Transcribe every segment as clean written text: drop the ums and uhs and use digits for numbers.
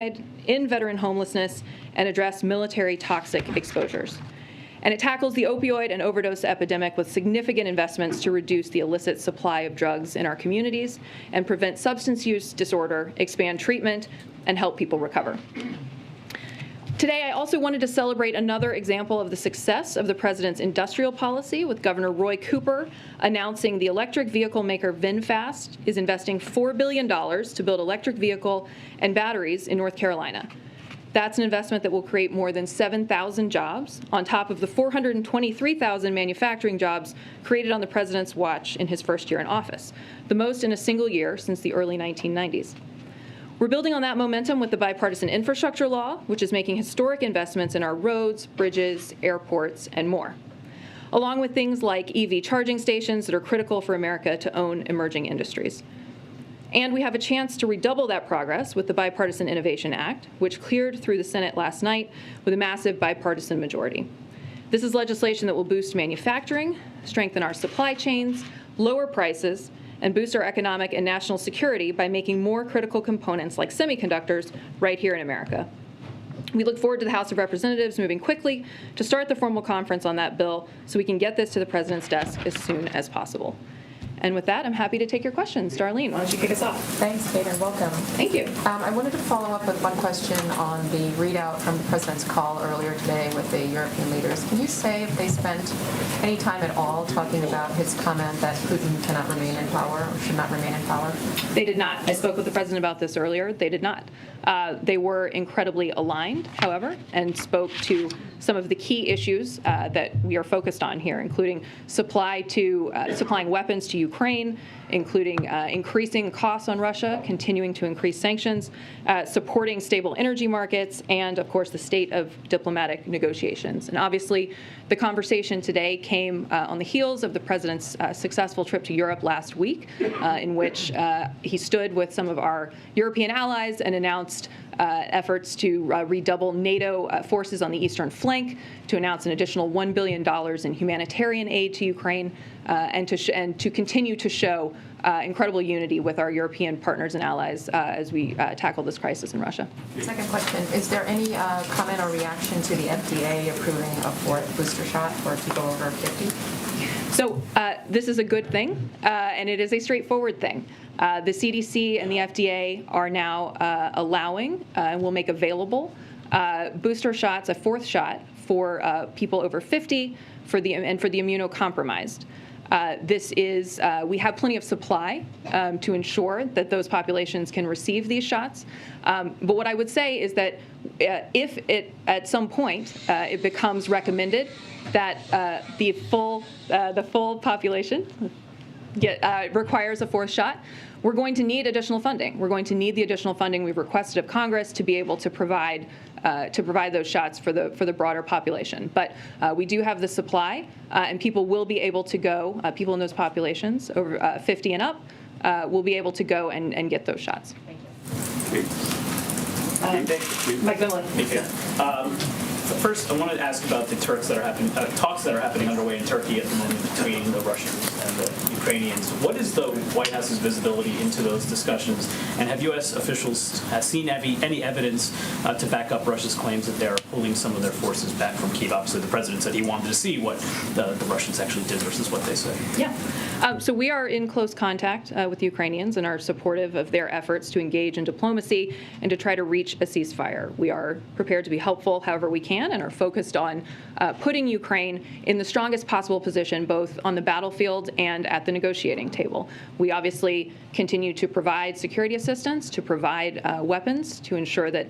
in veteran homelessness and address military toxic exposures. And it tackles the opioid and overdose epidemic with significant investments to reduce the illicit supply of drugs in our communities and prevent substance use disorder, expand treatment, and help people recover. Today, I also wanted to celebrate another example of the success of the president's industrial policy, with Governor Roy Cooper announcing the electric vehicle maker VinFast is investing $4 billion to build electric vehicle and batteries in North Carolina. That's an investment that will create more than 7,000 jobs on top of the 423,000 manufacturing jobs created on the president's watch in his first year in office, the most in a single year since the early 1990s. We're building on that momentum with the bipartisan infrastructure law, which is making historic investments in our roads, bridges, airports, and more, along with things like EV charging stations that are critical for America to own emerging industries. And we have a chance to redouble that progress with the Bipartisan Innovation Act, which cleared through the Senate last night with a massive bipartisan majority. This is legislation that will boost manufacturing, strengthen our supply chains, lower prices, and boost our economic and national security by making more critical components like semiconductors right here in America. We look forward to the House of Representatives moving quickly to start the formal conference on that bill so we can get this to the president's desk as soon as possible. And with that, I'm happy to take your questions. Darlene, why don't you kick us off? Thanks, Kate, and welcome. Thank you. I wanted to follow up with one question on the readout from the president's call earlier today with the European leaders. Can you say if they spent any time at all talking about his comment that Putin cannot remain in power or should not remain in power? They did not. I spoke with the president about this earlier. They did not. They were incredibly aligned, however, and spoke to some of the key issues that we are focused on here, including supplying weapons to Ukraine, including increasing costs on Russia, continuing to increase sanctions, supporting stable energy markets, and, of course, the state of diplomatic negotiations. And obviously, the conversation today came on the heels of the president's successful trip to Europe last week, in which he stood with some of our European allies and announced efforts to redouble NATO forces on the eastern flank, to announce an additional $1 billion in humanitarian aid to Ukraine, and to continue to show incredible unity with our European partners and allies as we tackle this crisis in Russia. Second question, is there any comment or reaction to the FDA approving a fourth booster shot for people over 50? So this is a good thing, and it is a straightforward thing. The CDC and the FDA are now allowing and will make available booster shots, a fourth shot for people over 50 and for the immunocompromised. We have plenty of supply to ensure that those populations can receive these shots. But what I would say is that if at some point it becomes recommended that the full population requires a fourth shot, we're going to need additional funding. We're going to need the additional funding we've requested of Congress to be able to provide those shots for the broader population. But we do have the supply, and people will be able to go. People in those populations over 50 and up will be able to go and get those shots. Thank you. Mike Vinland. First, I wanted to ask about the talks that are happening underway in Turkey at the moment between the Russians and the Ukrainians. What is the White House's visibility into those discussions? And have U.S. officials seen any evidence to back up Russia's claims that they're pulling some of their forces back from Kyiv? Obviously, the president said he wanted to see what the Russians actually did versus what they say. Yeah. So we are in close contact with the Ukrainians and are supportive of their efforts to engage in diplomacy and to try to reach a ceasefire. We are prepared to be helpful however we can and are focused on putting Ukraine in the strongest possible position, both on the battlefield and at the negotiating table. We obviously continue to provide security assistance, to provide weapons, to ensure that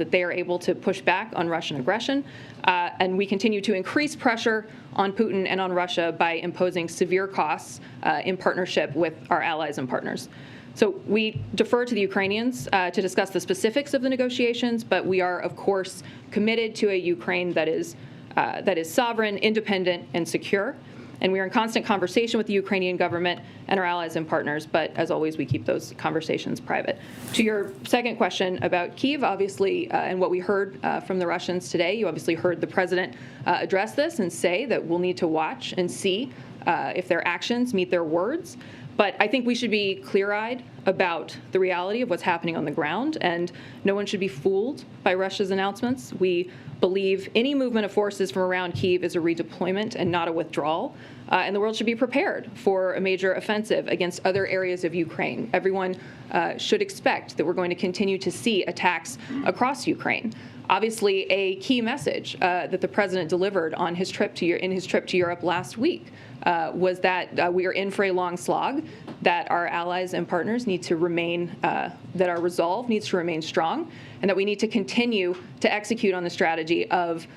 they are able to push back on Russian aggression, and we continue to increase pressure on Putin and on Russia by imposing severe costs in partnership with our allies and partners. So we defer to the Ukrainians to discuss the specifics of the negotiations, but we are, of course, committed to a Ukraine that is sovereign, independent, and secure. And we are in constant conversation with the Ukrainian government and our allies and partners, but as always, we keep those conversations private. To your second question about Kyiv, obviously, and what we heard from the Russians today, you obviously heard the president address this and say that we'll need to watch and see if their actions meet their words. But I think we should be clear-eyed about the reality of what's happening on the ground, and no one should be fooled by Russia's announcements. We believe any movement of forces from around Kyiv is a redeployment and not a withdrawal, and the world should be prepared for a major offensive against other areas of Ukraine. Everyone should expect that we're going to continue to see attacks across Ukraine. Obviously, a key message that the president delivered on his trip to Europe last week was that we are in for a long slog, that our allies and partners need to remain, that our resolve needs to remain strong, and that we need to continue to execute on the strategy of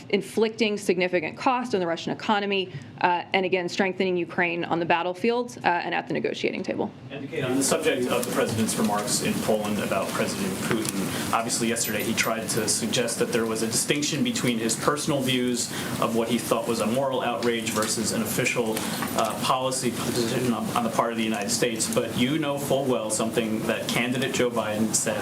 inflicting significant cost on the Russian economy, and again, strengthening Ukraine on the battlefield and at the negotiating table. And Kate, on the subject of the president's remarks in Poland about President Putin, obviously yesterday he tried to suggest that there was a distinction between his personal views of what he thought was a moral outrage versus an official policy position on the part of the United States. But you know full well something that candidate Joe Biden said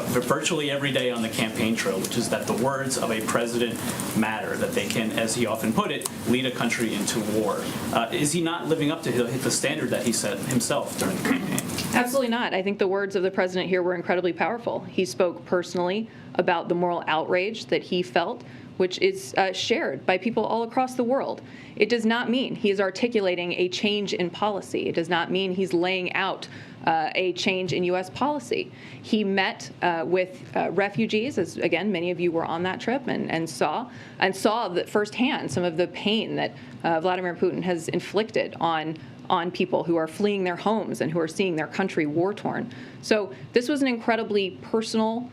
virtually every day on the campaign trail, which is that the words of a president matter, that they can, as he often put it, lead a country into war. Is he not living up to the standard that he set himself during the campaign? Absolutely not. I think the words of the president here were incredibly powerful. He spoke personally about the moral outrage that he felt, which is shared by people all across the world. It does not mean he is articulating a change in policy. It does not mean he's laying out a change in U.S. policy. He met with refugees, as again, many of you were on that trip and saw that firsthand some of the pain that Vladimir Putin has inflicted on people who are fleeing their homes and who are seeing their country war-torn. So this was an incredibly personal,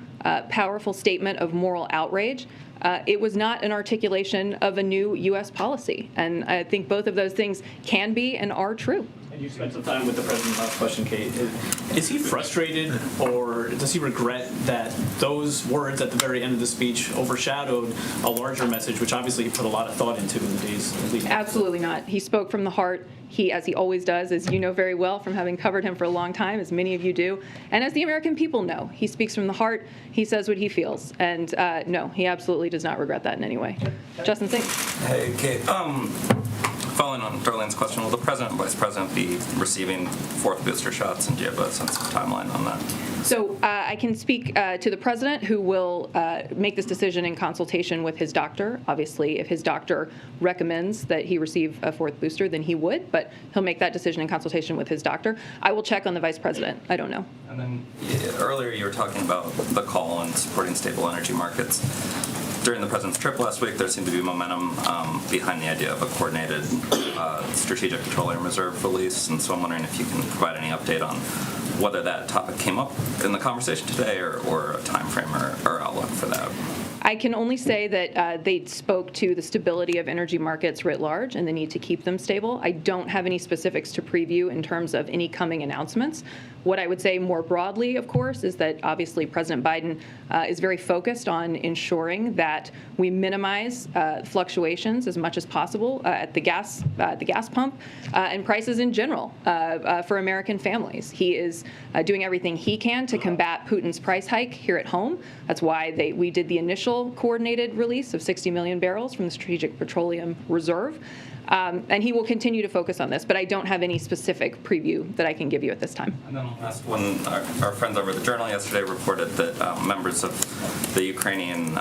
powerful statement of moral outrage. It was not an articulation of a new U.S. policy. And I think both of those things can be and are true. And you spent some time with the president. Last question, Kate. Is he frustrated, or does he regret that those words at the very end of the speech overshadowed a larger message, which obviously he put a lot of thought into in the days leading? Absolutely not. He spoke from the heart. He, as he always does, as you know very well from having covered him for a long time, as many of you do, and as the American people know, he speaks from the heart. He says what he feels, and no, he absolutely does not regret that in any way. Justin Singh. Hey, Kate. Following on Darlene's question, will the president and vice president be receiving fourth booster shots, and do you have a sense of timeline on that? So I can speak to the president, who will make this decision in consultation with his doctor. Obviously, if his doctor recommends that he receive a fourth booster, then he would, but he'll make that decision in consultation with his doctor. I will check on the vice president. I don't know. And then earlier you were talking about the call on supporting stable energy markets. During the president's trip last week, there seemed to be momentum behind the idea of a coordinated strategic petroleum reserve release, and so I'm wondering if you can provide any update on whether that topic came up in the conversation today, or a time frame or outlook for that. I can only say that they spoke to the stability of energy markets writ large and the need to keep them stable. I don't have any specifics to preview in terms of any coming announcements. What I would say more broadly, of course, is that obviously President Biden is very focused on ensuring that we minimize fluctuations as much as possible at the gas pump and prices in general for American families. He is doing everything he can to combat Putin's price hike here at home. That's why we did the initial coordinated release of 60 million barrels from the Strategic Petroleum Reserve. And he will continue to focus on this, but I don't have any specific preview that I can give you at this time. And then last one, our friends over at the Journal yesterday reported that members of the Ukrainian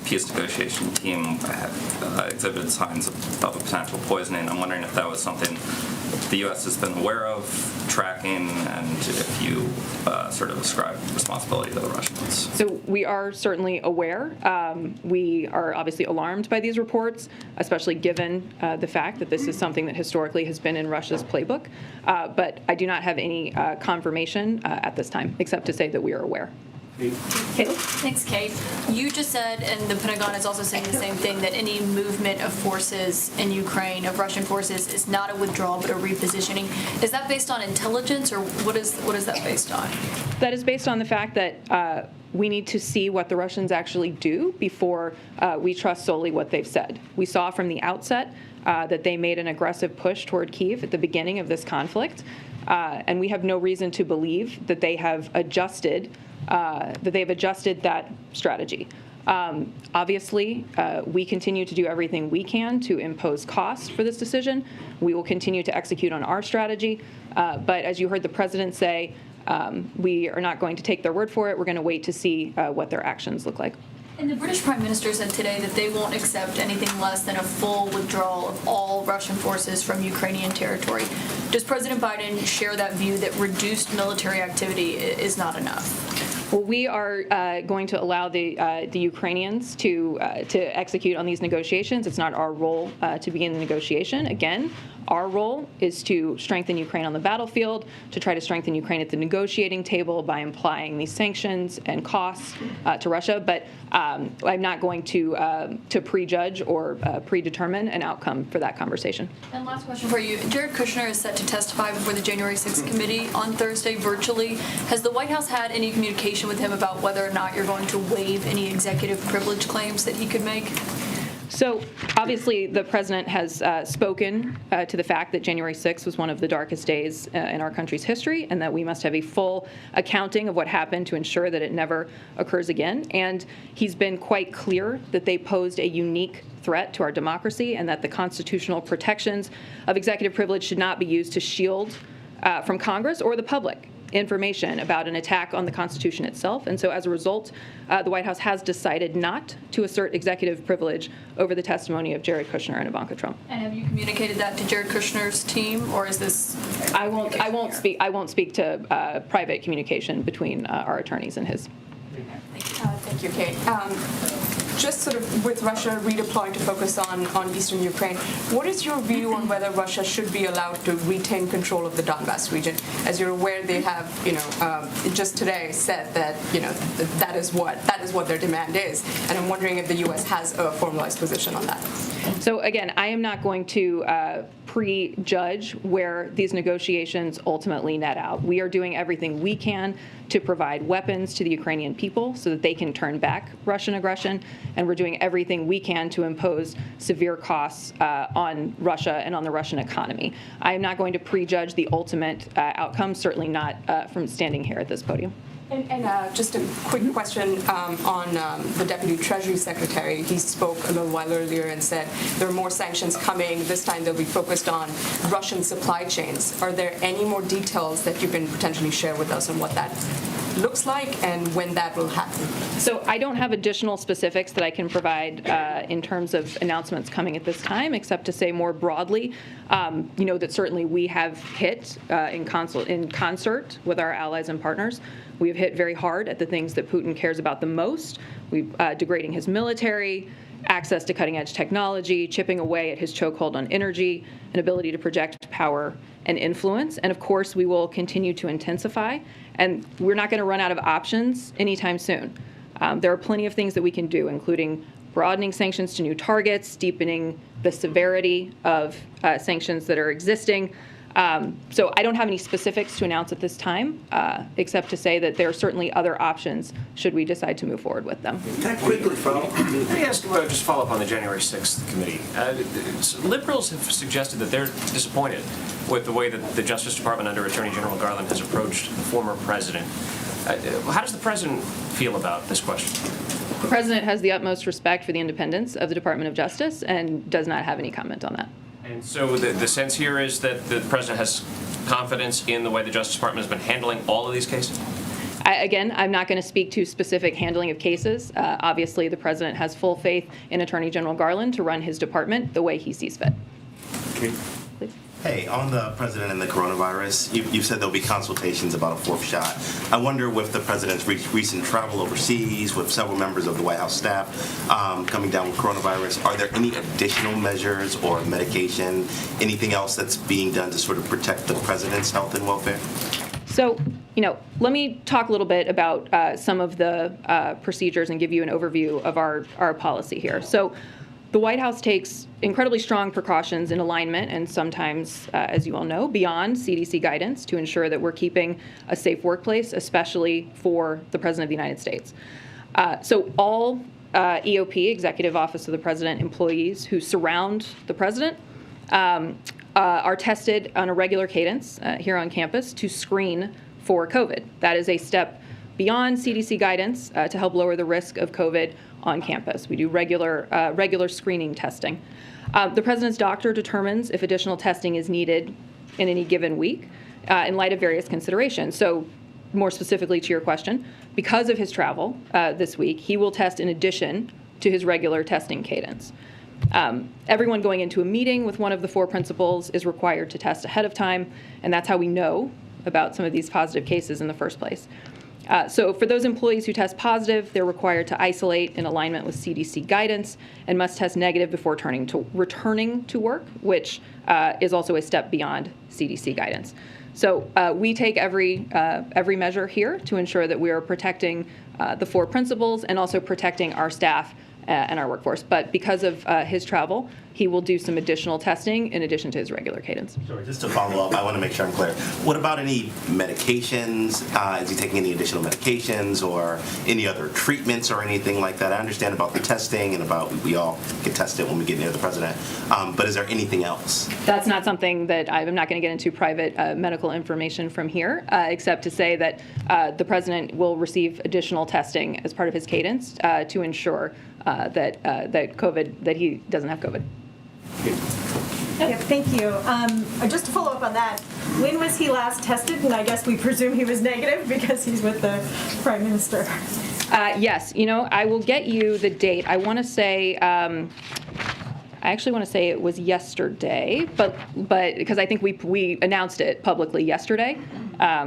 peace negotiation team have exhibited signs of a potential poisoning. I'm wondering if that was something the U.S. has been aware of, tracking, and if you sort of ascribe responsibility to the Russians. So we are certainly aware. We are obviously alarmed by these reports, especially given the fact that this is something that historically has been in Russia's playbook. But I do not have any confirmation at this time, except to say that we are aware. Caitlin? Thanks, Kate. You just said, and the Pentagon is also saying the same thing, that any movement of forces in Ukraine, of Russian forces, is not a withdrawal but a repositioning. Is that based on intelligence, or what is that based on? That is based on the fact that we need to see what the Russians actually do before we trust solely what they've said. We saw from the outset that they made an aggressive push toward Kyiv at the beginning of this conflict, and we have no reason to believe that they have adjusted that strategy. Obviously, we continue to do everything we can to impose costs for this decision. We will continue to execute on our strategy. But as you heard the president say, we are not going to take their word for it. We're going to wait to see what their actions look like. And the British Prime Minister said today that they won't accept anything less than a full withdrawal of all Russian forces from Ukrainian territory. Does President Biden share that view that reduced military activity is not enough? Well, we are going to allow the Ukrainians to execute on these negotiations. It's not our role to begin the negotiation. Again, our role is to strengthen Ukraine on the battlefield, to try to strengthen Ukraine at the negotiating table by applying these sanctions and costs to Russia. But I'm not going to prejudge or predetermine an outcome for that conversation. And last question for you. Jared Kushner is set to testify before the January 6th committee on Thursday virtually. Has the White House had any communication with him about whether or not you're going to waive any executive privilege claims that he could make? So obviously the president has spoken to the fact that January 6th was one of the darkest days in our country's history, and that we must have a full accounting of what happened to ensure that it never occurs again. And he's been quite clear that they posed a unique threat to our democracy, and that the constitutional protections of executive privilege should not be used to shield from Congress or the public information about an attack on the Constitution itself. And so as a result, the White House has decided not to assert executive privilege over the testimony of Jared Kushner and Ivanka Trump. And have you communicated that to Jared Kushner's team, or is this? I won't speak to private communication between our attorneys and his. Thank you, Kate. Just sort of with Russia redeploying to focus on eastern Ukraine, what is your view on whether Russia should be allowed to retain control of the Donbass region? As you're aware, they have, just today said that, that is what their demand is. And I'm wondering if the U.S. has a formalized position on that. So again, I am not going to prejudge where these negotiations ultimately net out. We are doing everything we can to provide weapons to the Ukrainian people so that they can turn back Russian aggression, and we're doing everything we can to impose severe costs on Russia and on the Russian economy. I am not going to prejudge the ultimate outcome, certainly not from standing here at this podium. And just a quick question on the Deputy Treasury Secretary. He spoke a little while earlier and said there are more sanctions coming. This time they'll be focused on Russian supply chains. Are there any more details that you can potentially share with us on what that looks like and when that will happen? So I don't have additional specifics that I can provide in terms of announcements coming at this time, except to say more broadly, that certainly we have hit in concert with our allies and partners. We have hit very hard at the things that Putin cares about the most. We've degrading his military, access to cutting-edge technology, chipping away at his chokehold on energy, an ability to project power and influence. And of course, we will continue to intensify. And we're not going to run out of options anytime soon. There are plenty of things that we can do, including broadening sanctions to new targets, deepening the severity of sanctions that are existing. So I don't have any specifics to announce at this time, except to say that there are certainly other options should we decide to move forward with them. Can I quickly follow? Let me ask, just follow up on the January 6th committee. Liberals have suggested that they're disappointed with the way that the Justice Department under Attorney General Garland has approached the former president. How does the president feel about this question? The president has the utmost respect for the independence of the Department of Justice and does not have any comment on that. And so the sense here is that the president has confidence in the way the Justice Department has been handling all of these cases? Again, I'm not going to speak to specific handling of cases. Obviously, the president has full faith in Attorney General Garland to run his department the way he sees fit. Okay. Please. Hey, on the president and the coronavirus, you said there'll be consultations about a fourth shot. I wonder with the president's recent travel overseas, with several members of the White House staff coming down with coronavirus, are there any additional measures or medication, anything else that's being done to sort of protect the president's health and welfare? So, let me talk a little bit about some of the procedures and give you an overview of our policy here. So, the White House takes incredibly strong precautions in alignment and sometimes, as you all know, beyond CDC guidance to ensure that we're keeping a safe workplace, especially for the President of the United States. So all EOP, Executive Office of the President, employees who surround the President are tested on a regular cadence here on campus to screen for COVID. That is a step beyond CDC guidance to help lower the risk of COVID on campus. We do regular screening testing. The president's doctor determines if additional testing is needed in any given week in light of various considerations. So more specifically to your question, because of his travel this week, he will test in addition to his regular testing cadence. Everyone going into a meeting with one of the 4 principals is required to test ahead of time, and that's how we know about some of these positive cases in the first place. So for those employees who test positive, they're required to isolate in alignment with CDC guidance and must test negative before returning to work, which is also a step beyond CDC guidance. So we take every measure here to ensure that we are protecting the 4 principals and also protecting our staff and our workforce. But because of his travel, he will do some additional testing in addition to his regular cadence. Sure. Just to follow up, I want to make sure I'm clear. What about any medications? Is he taking any additional medications or any other treatments or anything like that? I understand about the testing and about we all get tested when we get near the president. But is there anything else? That's not something that I'm not going to get into private medical information from here, except to say that the president will receive additional testing as part of his cadence to ensure that he doesn't have COVID. Yeah, thank you. Just to follow up on that, when was he last tested? And I guess we presume he was negative because he's with the Prime Minister. Yes, I will get you the date. I want to say, I actually want to say it was yesterday, but because I think we announced it publicly yesterday.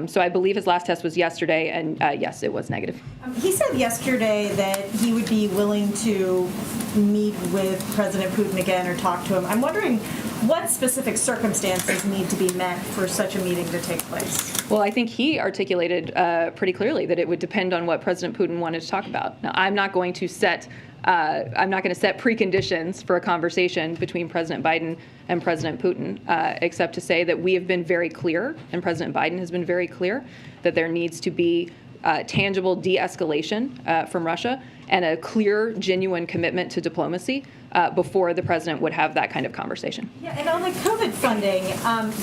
So I believe his last test was yesterday, and yes, it was negative. He said yesterday that he would be willing to meet with President Putin again or talk to him. I'm wondering what specific circumstances need to be met for such a meeting to take place? Well, I think he articulated pretty clearly that it would depend on what President Putin wanted to talk about. Now, I'm not going to set preconditions for a conversation between President Biden and President Putin, except to say that we have been very clear, and President Biden has been very clear, that there needs to be tangible de-escalation from Russia and a clear, genuine commitment to diplomacy before the president would have that kind of conversation. Yeah, and on the COVID funding,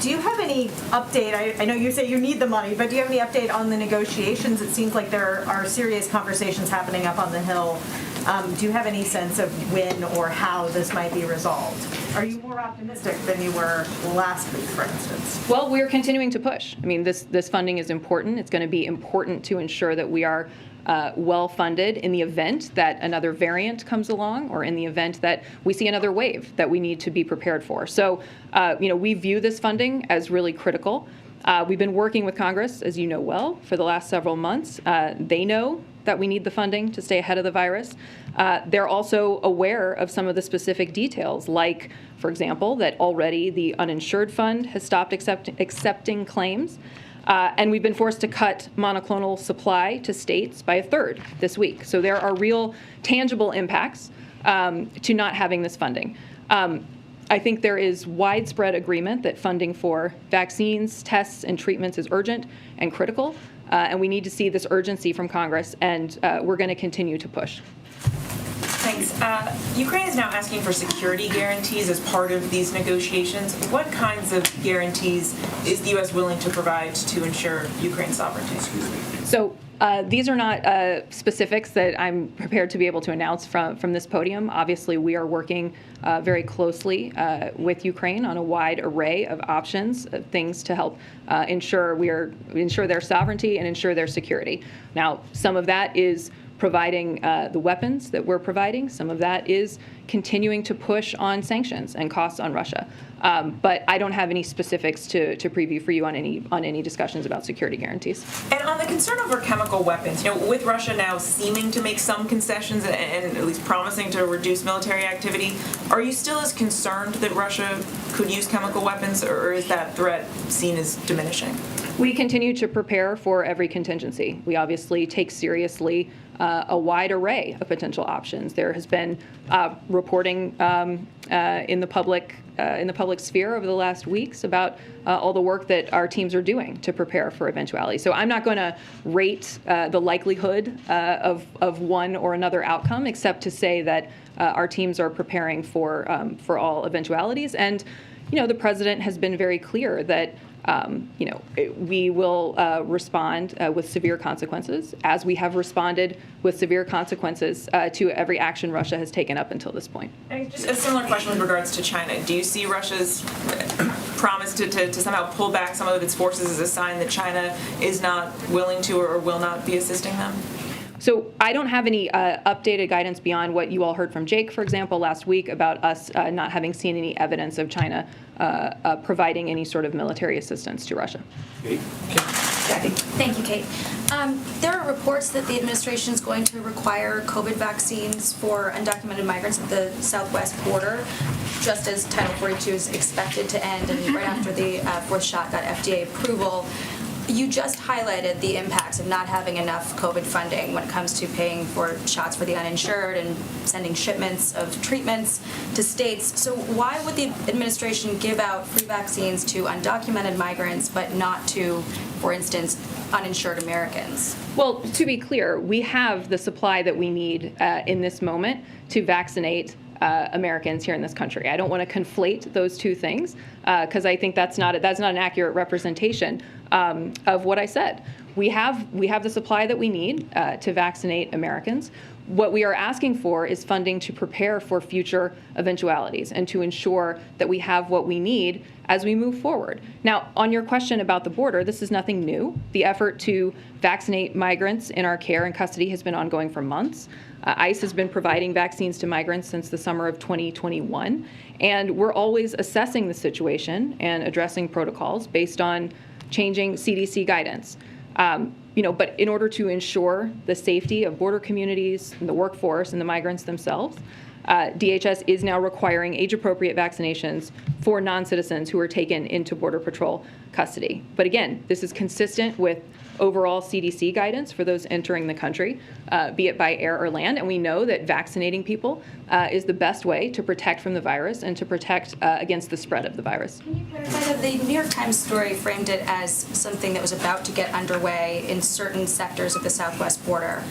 do you have any update? I know you say you need the money, but do you have any update on the negotiations? It seems like there are serious conversations happening up on the Hill. Do you have any sense of when or how this might be resolved? Are you more optimistic than you were last week, for instance? Well, we're continuing to push. I mean, this funding is important. It's going to be important to ensure that we are well funded in the event that another variant comes along or in the event that we see another wave that we need to be prepared for. So, we view this funding as really critical. We've been working with Congress, as you know well, for the last several months. They know that we need the funding to stay ahead of the virus. They're also aware of some of the specific details, like, for example, that already the uninsured fund has stopped accepting claims. And we've been forced to cut monoclonal supply to states by a third this week. So there are real tangible impacts to not having this funding. I think there is widespread agreement that funding for vaccines, tests, and treatments is urgent and critical. And we need to see this urgency from Congress, and we're going to continue to push. Thanks. Ukraine is now asking for security guarantees as part of these negotiations. What kinds of guarantees is the U.S. willing to provide to ensure Ukraine's sovereignty? So these are not specifics that I'm prepared to be able to announce from this podium. Obviously, we are working very closely with Ukraine on a wide array of options, things to help ensure their sovereignty and ensure their security. Now, some of that is providing the weapons that we're providing. Some of that is continuing to push on sanctions and costs on Russia. But I don't have any specifics to preview for you on any discussions about security guarantees. And on the concern over chemical weapons, with Russia now seeming to make some concessions and at least promising to reduce military activity, are you still as concerned that Russia could use chemical weapons, or is that threat seen as diminishing? We continue to prepare for every contingency. We obviously take seriously a wide array of potential options. There has been reporting in the public sphere over the last weeks about all the work that our teams are doing to prepare for eventualities. So I'm not going to rate the likelihood of one or another outcome, except to say that our teams are preparing for all eventualities. And the president has been very clear that we will respond with severe consequences, as we have responded with severe consequences to every action Russia has taken up until this point. And just a similar question with regards to China. Do you see Russia's promise to somehow pull back some of its forces as a sign that China is not willing to or will not be assisting them? So I don't have any updated guidance beyond what you all heard from Jake, for example, last week about us not having seen any evidence of China providing any sort of military assistance to Russia. Thank you, Kate. There are reports that the administration is going to require COVID vaccines for undocumented migrants at the southwest border, just as Title 42 is expected to end, and right after the fourth shot got FDA approval. You just highlighted the impacts of not having enough COVID funding when it comes to paying for shots for the uninsured and sending shipments of treatments to states. So why would the administration give out free vaccines to undocumented migrants but not to, for instance, uninsured Americans? Well, to be clear, we have the supply that we need in this moment to vaccinate Americans here in this country. I don't want to conflate those two things because I think that's not an accurate representation of what I said. We have the supply that we need to vaccinate Americans. What we are asking for is funding to prepare for future eventualities and to ensure that we have what we need as we move forward. Now, on your question about the border, this is nothing new. The effort to vaccinate migrants in our care and custody has been ongoing for months. ICE has been providing vaccines to migrants since the summer of 2021, and we're always assessing the situation and addressing protocols based on changing CDC guidance. But in order to ensure the safety of border communities, and the workforce, and the migrants themselves, DHS is now requiring age-appropriate vaccinations for non-citizens who are taken into Border Patrol custody. But again, this is consistent with overall CDC guidance for those entering the country, be it by air or land. And we know that vaccinating people is the best way to protect from the virus and to protect against the spread of the virus. Can you clarify that the New York Times story framed it as something that was about to get underway in certain sectors of the southwest border?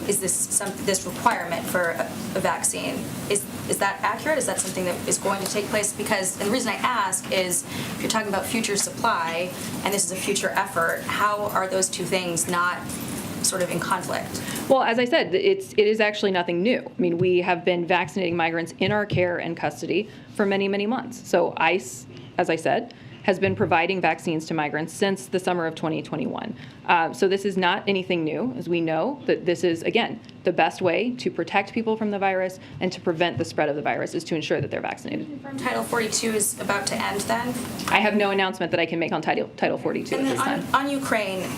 Is this requirement for a vaccine? Is that accurate? Is that something that is going to take place? Because, and the reason I ask is, if you're talking about future supply, and this is a future effort, how are those two things not sort of in conflict? Well, as I said, it is actually nothing new. I mean, we have been vaccinating migrants in our care and custody for many, many months. So ICE, as I said, has been providing vaccines to migrants since the summer of 2021. So this is not anything new, as we know that this is, again, the best way to protect people from the virus and to prevent the spread of the virus is to ensure that they're vaccinated. Title 42 is about to end then? I have no announcement that I can make on Title 42 and at this time. On Ukraine,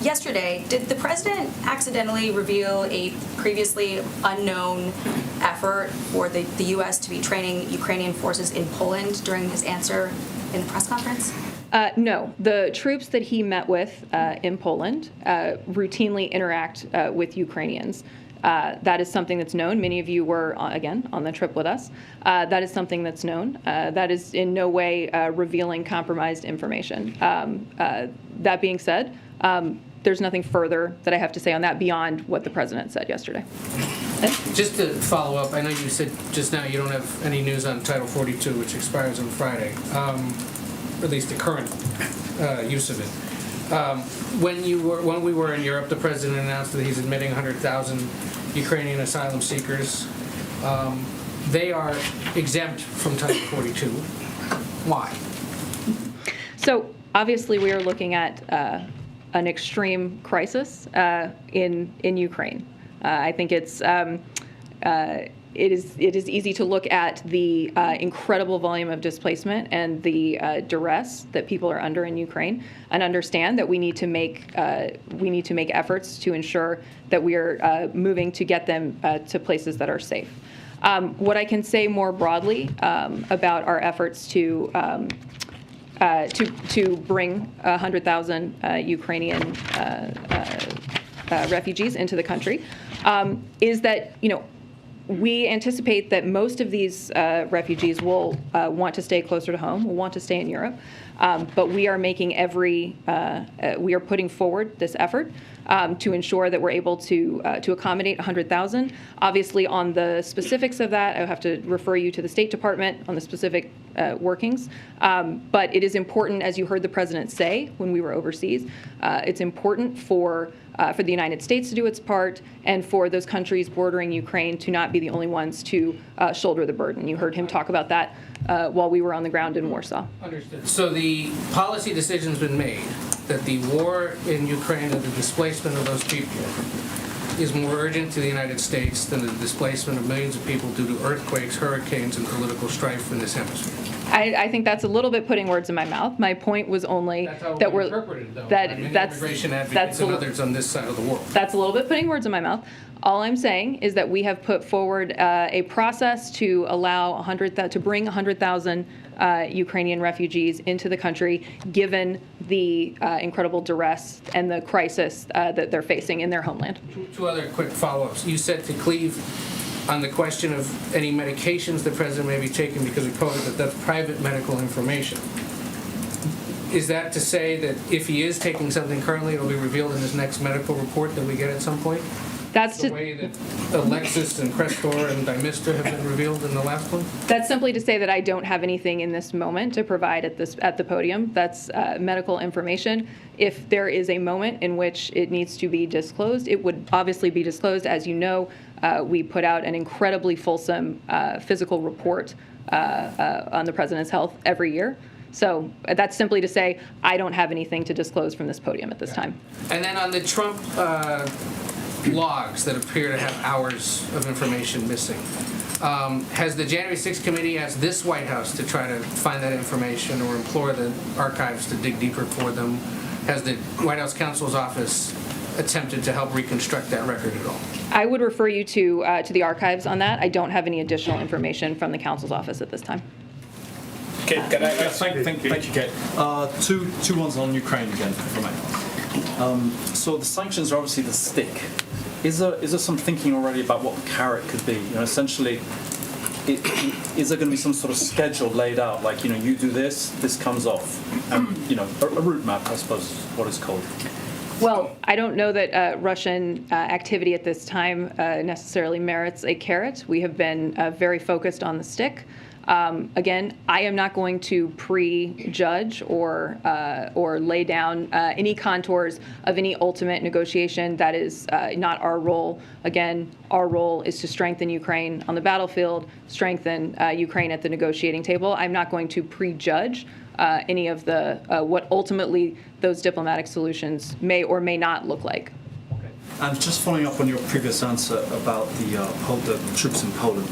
yesterday, did the president accidentally reveal a previously unknown effort for the U.S. to be training Ukrainian forces in Poland during his answer in the press conference? No. The troops that he met with in Poland routinely interact with Ukrainians. That is something that's known. Many of you were, again, on the trip with us. That is something that's known. That is in no way revealing compromised information. That being said, there's nothing further that I have to say on that beyond what the president said yesterday. Just to follow up, I know you said just now you don't have any news on Title 42, which expires on Friday, or at least the current use of it. When we were in Europe, the president announced that he's admitting 100,000 Ukrainian asylum seekers. They are exempt from Title 42. Why? So obviously we are looking at an extreme crisis in Ukraine. I think it is easy to look at the incredible volume of displacement and the duress that people are under in Ukraine, and understand that we need to make efforts to ensure that we are moving to get them to places that are safe. What I can say more broadly about our efforts to bring 100,000 Ukrainian refugees into the country is that, we anticipate that most of these refugees will want to stay closer to home, will want to stay in Europe. But we are making we are putting forward this effort to ensure that we're able to accommodate 100,000. Obviously, on the specifics of that, I have to refer you to the State Department on the specific workings. But it is important, as you heard the President say when we were overseas, it's important for the United States to do its part and for those countries bordering Ukraine to not be the only ones to shoulder the burden. You heard him talk about that while we were on the ground in Warsaw. Understood. So the policy decision's been made that the war in Ukraine and the displacement of those people is more urgent to the United States than the displacement of millions of people due to earthquakes, hurricanes, and political strife in this hemisphere. I think that's a little bit putting words in my mouth. My point was only That's how that we're we're interpreted, though. that by many that's immigration advocates and others on this side of the world. That's a little bit putting words in my mouth. All I'm saying is that we have put forward a process to allow to bring 100,000 Ukrainian refugees into the country, given the incredible duress and the crisis that they're facing in their homeland. Two other quick follow-ups. You said to Cleve on the question of any medications the president may be taking because of COVID, that that's private medical information. Is that to say that if he is taking something currently, it'll be revealed in his next medical report that we get at some point? That's the way that Alexis and Crestor and Dymista have been revealed in the last one? That's simply to say that I don't have anything in this moment to provide at the podium. That's medical information. If there is a moment in which it needs to be disclosed, it would obviously be disclosed. As you know, we put out an incredibly fulsome physical report on the president's health every year. So that's simply to say I don't have anything to disclose from this podium at this time. And then on the Trump logs that appear to have hours of information missing, has the January 6th committee asked this White House to try to find that information or implore the archives to dig deeper for them? Has the White House counsel's office attempted to help reconstruct that record at all? I would refer you to the archives on that. I don't have any additional information from the counsel's office at this time. Okay, Thank you, Kate. Two ones on Ukraine again, if I may. So the sanctions are obviously the stick. Is there some thinking already about what the carrot could be? Essentially, is there going to be some sort of schedule laid out, like you do this, this comes off, and a route map, I suppose, is what it's called. Well, I don't know that Russian activity at this time necessarily merits a carrot. We have been very focused on the stick. Again, I am not going to prejudge or lay down any contours of any ultimate negotiation. That is not our role. Again, our role is to strengthen Ukraine on the battlefield, strengthen Ukraine at the negotiating table. I'm not going to prejudge any of the what ultimately those diplomatic solutions may or may not look like. Okay. And just following up on your previous answer about the troops in Poland.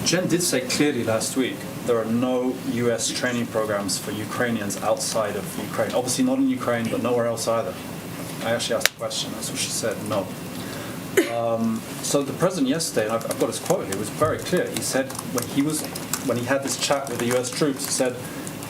Jen did say clearly last week there are no U.S. training programs for Ukrainians outside of Ukraine. Obviously not in Ukraine, but nowhere else either. I actually asked the question. That's what she said, no. So the president yesterday, and I've got his quote here, was very clear. He said when he had this chat with the U.S. troops, he said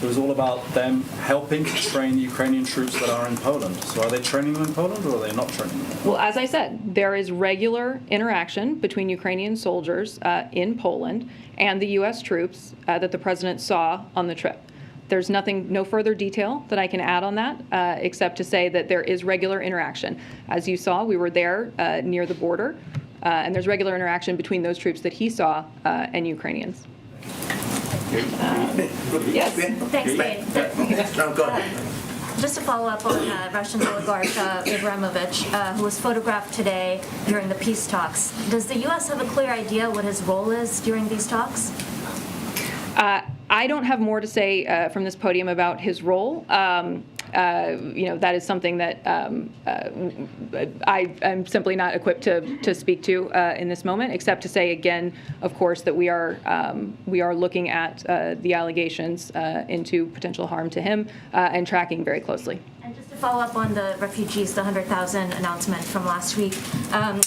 it was all about them helping to train the Ukrainian troops that are in Poland. So are they training them in Poland or are they not training them? Well, as I said, there is regular interaction between Ukrainian soldiers in Poland and the U.S. troops that the president saw on the trip. There's no further detail that I can add on that, except to say that there is regular interaction. As you saw, we were there near the border, and there's regular interaction between those troops that he saw and Ukrainians. Yes. Thanks, Dave. No, go ahead. Just to follow up on Russian oligarch Abramovich, who was photographed today during the peace talks. Does the U.S. have a clear idea what his role is during these talks? I don't have more to say from this podium about his role. That is something that I'm simply not equipped to speak to in this moment, except to say again, of course, that we are looking at the allegations into potential harm to him and tracking very closely. And just to follow up on the refugees, the 100,000 announcement from last week,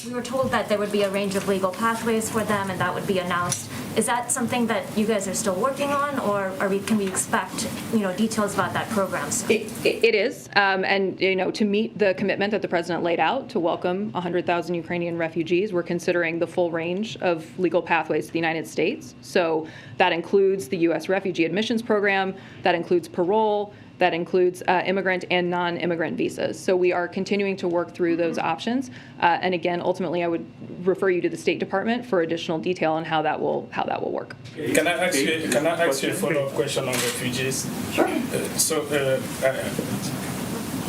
we were told that there would be a range of legal pathways for them and that would be announced Is that something that you guys are still working on, or can we expect, details about that program soon? It is, and to meet the commitment that the president laid out to welcome 100,000 Ukrainian refugees, we're considering the full range of legal pathways to the United States. So that includes the U.S. refugee admissions program, that includes parole, that includes immigrant and non-immigrant visas. So we are continuing to work through those options. And again, ultimately, I would refer you to the State Department for additional detail on how that will work. Can I ask you a follow-up question on refugees? Sure.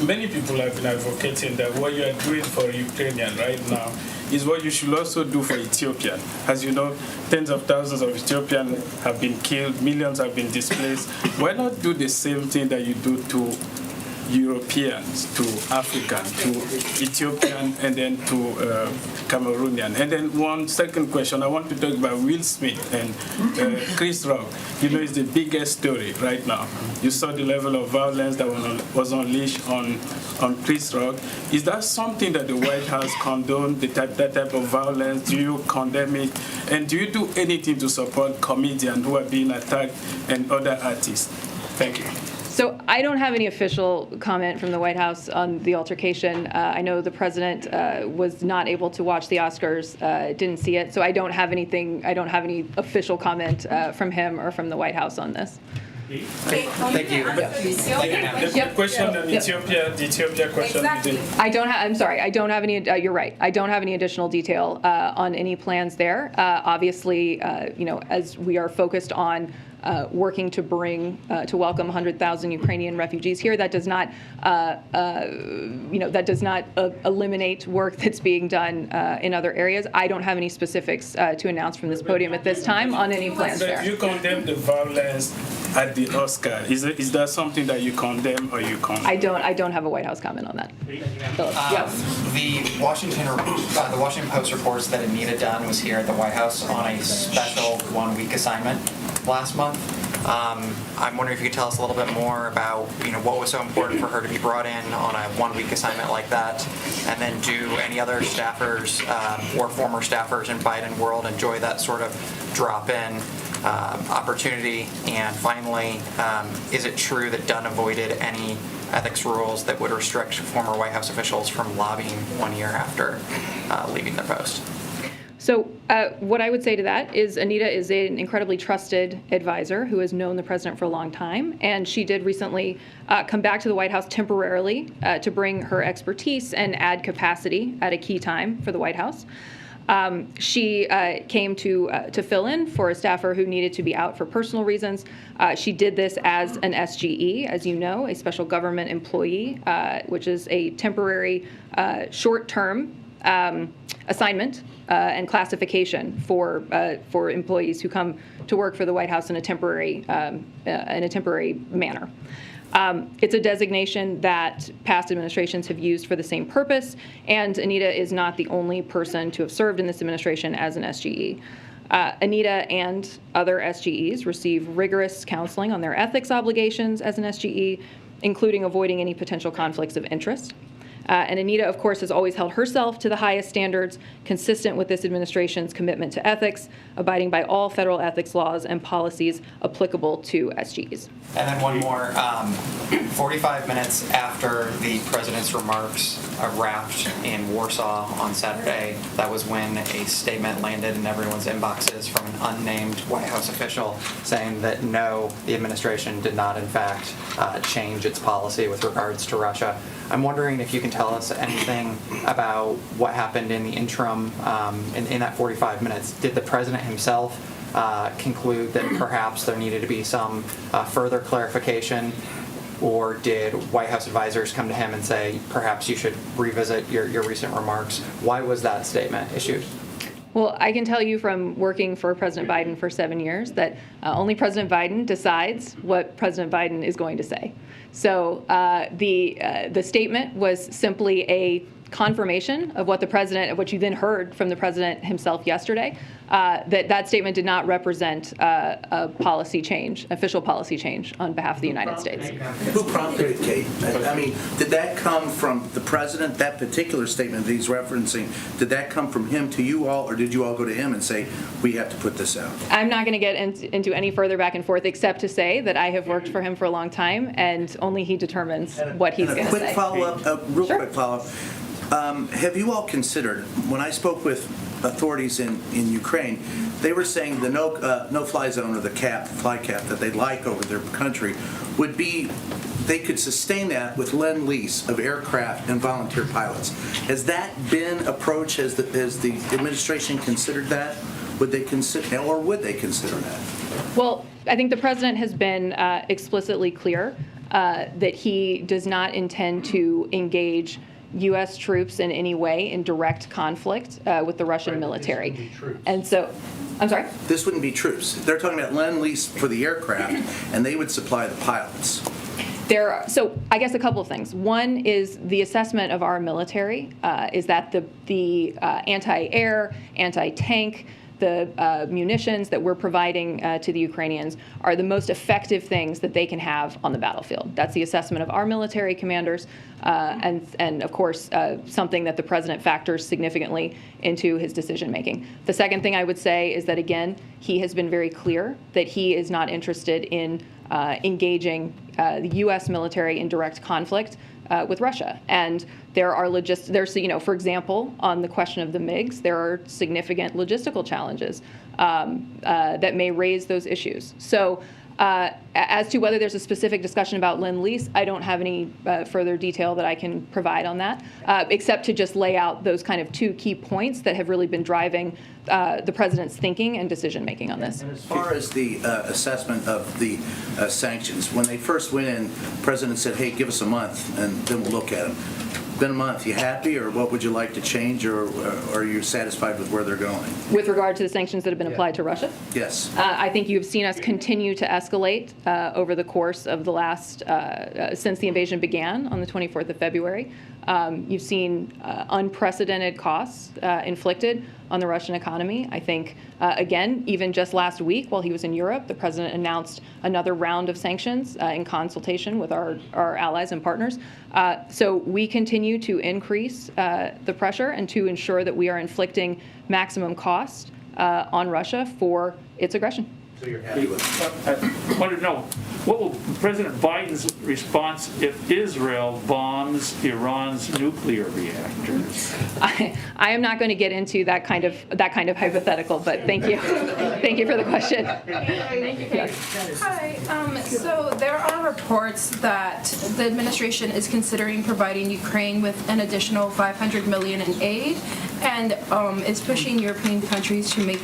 Many people have been advocating that what you are doing for Ukrainian right now is what you should also do for Ethiopian. As you know, tens of thousands of Ethiopians have been killed, millions have been displaced. Why not do the same thing that you do to Europeans, to African, to Ethiopian, and then to Cameroonian? And then one second question, I want to talk about Will Smith and Chris Rock. It's the biggest story right now. You saw the level of violence that was unleashed on Chris Rock. Is that something that the White House condoned, that type of violence? Do you condemn it? And do you do anything to support comedians who are being attacked and other artists? Thank you. So I don't have any official comment from the White House on the altercation. I know the president was not able to watch the Oscars, didn't see it. So I don't have any official comment from him or from the White House on this. Thank you. The question on Ethiopia, the Ethiopia question. Exactly. I'm sorry. I don't have any. You're right. I don't have any additional detail on any plans there. Obviously, as we are focused on working to welcome 100,000 Ukrainian refugees here, that does not, eliminate work that's being done in other areas. I don't have any specifics to announce from this podium at this time on any plans there. You condemn the violence at the Oscar. Is that something that you condemn or you condemn? I don't have a White House comment on that. The Washington Post reports that Anita Dunn was here at the White House on a special 1-week assignment last month. I'm wondering if you could tell us a little bit more about what was so important for her to be brought in on a 1-week assignment like that, and then do any other staffers or former staffers in Biden world enjoy that sort of drop-in opportunity? And finally, is it true that Dunn avoided any ethics rules that would restrict former White House officials from lobbying 1 year after leaving their post? So what I would say to that is Anita is an incredibly trusted advisor who has known the president for a long time, and she did recently come back to the White House temporarily to bring her expertise and add capacity at a key time for the White House. She came to fill in for a staffer who needed to be out for personal reasons. She did this as an SGE, as you know, a special government employee, which is a temporary, short-term assignment and classification for employees who come to work for the White House in a temporary manner. It's a designation that past administrations have used for the same purpose, and Anita is not the only person to have served in this administration as an SGE. Anita and other SGEs receive rigorous counseling on their ethics obligations as an SGE, including avoiding any potential conflicts of interest. And Anita, of course, has always held herself to the highest standards, consistent with this administration's commitment to ethics, abiding by all federal ethics laws and policies applicable to SGEs. And then one more. 45 minutes after the president's remarks wrapped in Warsaw on Saturday, that was when a statement landed in everyone's inboxes from an unnamed White House official saying that no, the administration did not, in fact, change its policy with regards to Russia. I'm wondering if you can tell us anything about what happened in the interim in that 45 minutes. Did the president himself conclude that perhaps there needed to be some further clarification, or did White House advisors come to him and say, perhaps you should revisit your recent remarks? Why was that statement issued? Well, I can tell you from working for President Biden for 7 years that only President Biden decides what President Biden is going to say. So the statement was simply a confirmation of what what you then heard from the president himself yesterday, that statement did not represent a policy change, official policy change on behalf of the United States. Who prompted it, Kate? I mean, did that come from the president, that particular statement that he's referencing, did that come from him to you all, or did you all go to him and say, we have to put this out? I'm not going to get into any further back and forth except to say that I have worked for him for a long time, and only he determines what he's going to say. Quick follow-up, quick follow-up. Have you all considered, when I spoke with authorities in Ukraine, they were saying the no-fly zone or the fly cap that they'd like over their country would be, they could sustain that with lend-lease of aircraft and volunteer pilots. Has that been approached? Has the administration considered that? Would they consider, or would they consider that? Well, I think the president has been explicitly clear that he does not intend to engage U.S. troops in any way in direct conflict with the Russian military. And so, I'm sorry? This wouldn't be troops. They're talking about lend-lease for the aircraft, and they would supply the pilots. So I guess a couple of things. One is the assessment of our military is that the anti-air, anti-tank, the munitions that we're providing to the Ukrainians are the most effective things that they can have on the battlefield. That's the assessment of our military commanders, and of course, something that the president factors significantly into his decision making. The second thing I would say is that, again, he has been very clear that he is not interested in engaging the U.S. military in direct conflict with Russia. And there are for example, on the question of the MiGs, there are significant logistical challenges that may raise those issues. So as to whether there's a specific discussion about Lend-Lease, I don't have any further detail that I can provide on that, except to just lay out those kind of two key points that have really been driving the president's thinking and decision-making on this. And as far as the assessment of the sanctions, when they first went in, the president said, hey, give us a month, and then we'll look at them. Been a month. You happy, or what would you like to change, or are you satisfied with where they're going? With regard to the sanctions that have been applied to Russia? Yes. I think you've seen us continue to escalate over the course of the last, since the invasion began on the 24th of February. You've seen unprecedented costs inflicted on the Russian economy. I think, again, even just last week while he was in Europe, the president announced another round of sanctions in consultation with our allies and partners. So we continue to increase the pressure and to ensure that we are inflicting maximum cost on Russia for its aggression. So you're happy with it? I want to know, what will President Biden's response if Israel bombs Iran's nuclear reactors? I am not going to get into that kind of hypothetical, but thank you. Thank you for the question. Thank you, Kate. Yes. Hi. So there are reports that the administration is considering providing Ukraine with an additional $500 million in aid, and is pushing European countries to make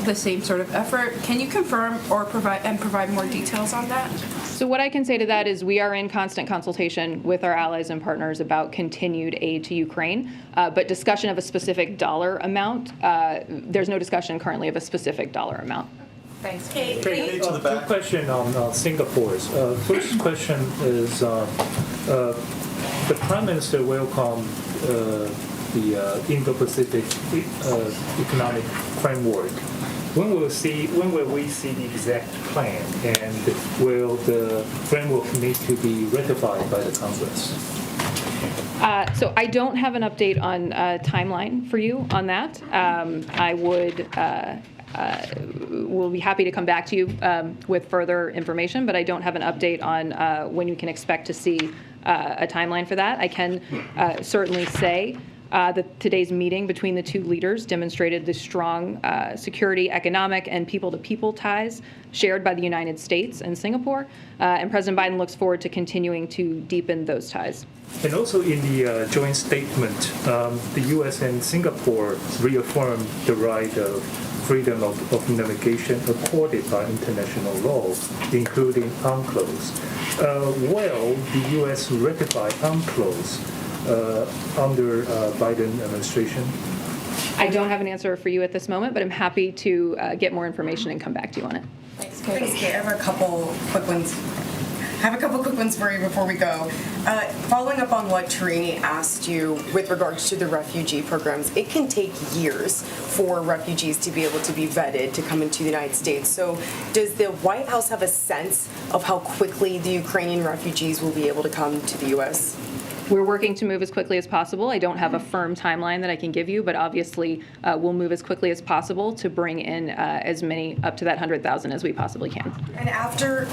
the same sort of effort. Can you confirm or provide more details on that? So what I can say to that is we are in constant consultation with our allies and partners about continued aid to Ukraine, but discussion of a specific dollar amount, there's no discussion currently of a specific dollar amount. Thanks. Kate, two questions on Singapore. First question is the Prime Minister welcomed the Indo-Pacific economic framework. When will we see the exact plan, and will the framework need to be ratified by the Congress? So I don't have an update on timeline for you on that. I will be happy to come back to you with further information, but I don't have an update on when you can expect to see a timeline for that. I can certainly say that today's meeting between the two leaders demonstrated the strong security, economic, and people-to-people ties shared by the United States and Singapore, and President Biden looks forward to continuing to deepen those ties. And also in the joint statement, the U.S. and Singapore reaffirmed the right of freedom of navigation accorded by international law, including UNCLOS. Will the U.S. ratify UNCLOS under Biden administration? I don't have an answer for you at this moment, but I'm happy to get more information and come back to you on it. Thanks, Kate. I have a couple quick ones. I have a couple quick ones for you before we go. Following up on what Tarini asked you with regards to the refugee programs, it can take years for refugees to be able to be vetted to come into the United States. So does the White House have a sense of how quickly the Ukrainian refugees will be able to come to the U.S.? We're working to move as quickly as possible. I don't have a firm timeline that I can give you, but obviously we'll move as quickly as possible to bring in as many, up to that 100,000 as we possibly can. And after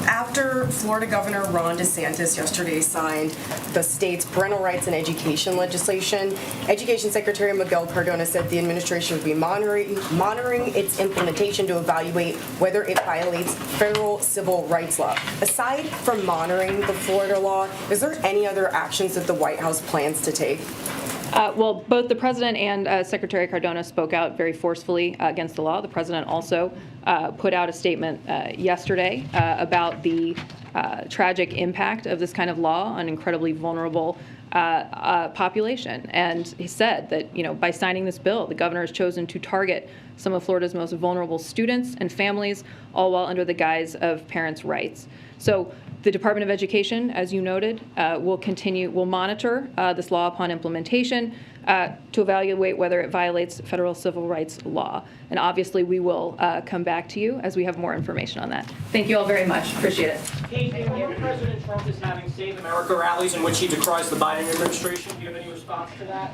Florida Governor Ron DeSantis yesterday signed the state's parental rights and education legislation, Education Secretary Miguel Cardona said the administration would be monitoring its implementation to evaluate whether it violates federal civil rights law. Aside from monitoring the Florida law, is there any other actions that the White House plans to take? Well, both the president and Secretary Cardona spoke out very forcefully against the law. The president also put out a statement yesterday about the tragic impact of this kind of law on incredibly vulnerable population. And he said that, by signing this bill, the governor has chosen to target some of Florida's most vulnerable students and families, all while under the guise of parents' rights. So the Department of Education, as you noted, will monitor this law upon implementation to evaluate whether it violates federal civil rights law. And obviously, we will come back to you as we have more information on that. Thank you all very much. Appreciate it. Kate, former President Trump is having Save America rallies in which he decries the Biden administration. Do you have any response to that?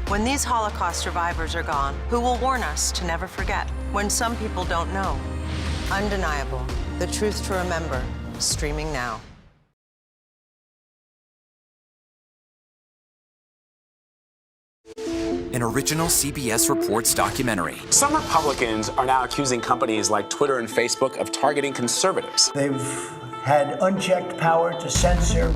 When these Holocaust survivors are gone, who will warn us to never forget? When some people don't know. Undeniable. The Truth to Remember. Streaming now. An original CBS Reports documentary. Some Republicans are now accusing companies like Twitter and Facebook of targeting conservatives. They've had unchecked power to censor.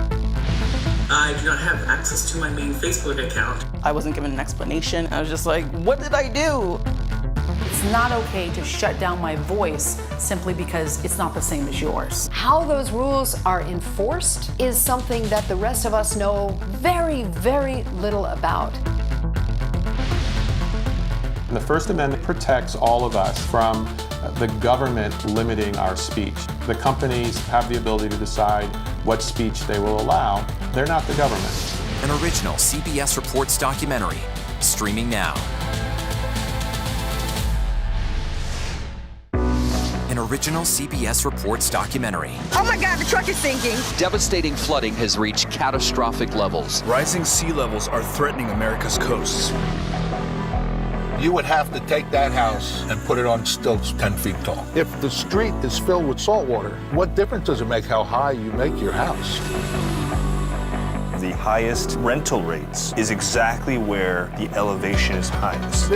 I do not have access to my main Facebook account. I wasn't given an explanation. I was just like, what did I do? It's not okay to shut down my voice simply because it's not the same as yours. How those rules are enforced is something that the rest of us know very, very little about. The First Amendment protects all of us from the government limiting our speech. The companies have the ability to decide what speech they will allow. They're not the government. An original CBS Reports documentary, streaming now. An original CBS Reports documentary. Oh my God, the truck is sinking. Devastating flooding has reached catastrophic levels. Rising sea levels are threatening America's coasts. You would have to take that house and put it on stilts 10 feet tall. If the street is filled with salt water, what difference does it make how high you make your house? The highest rental rates is exactly where the elevation is highest.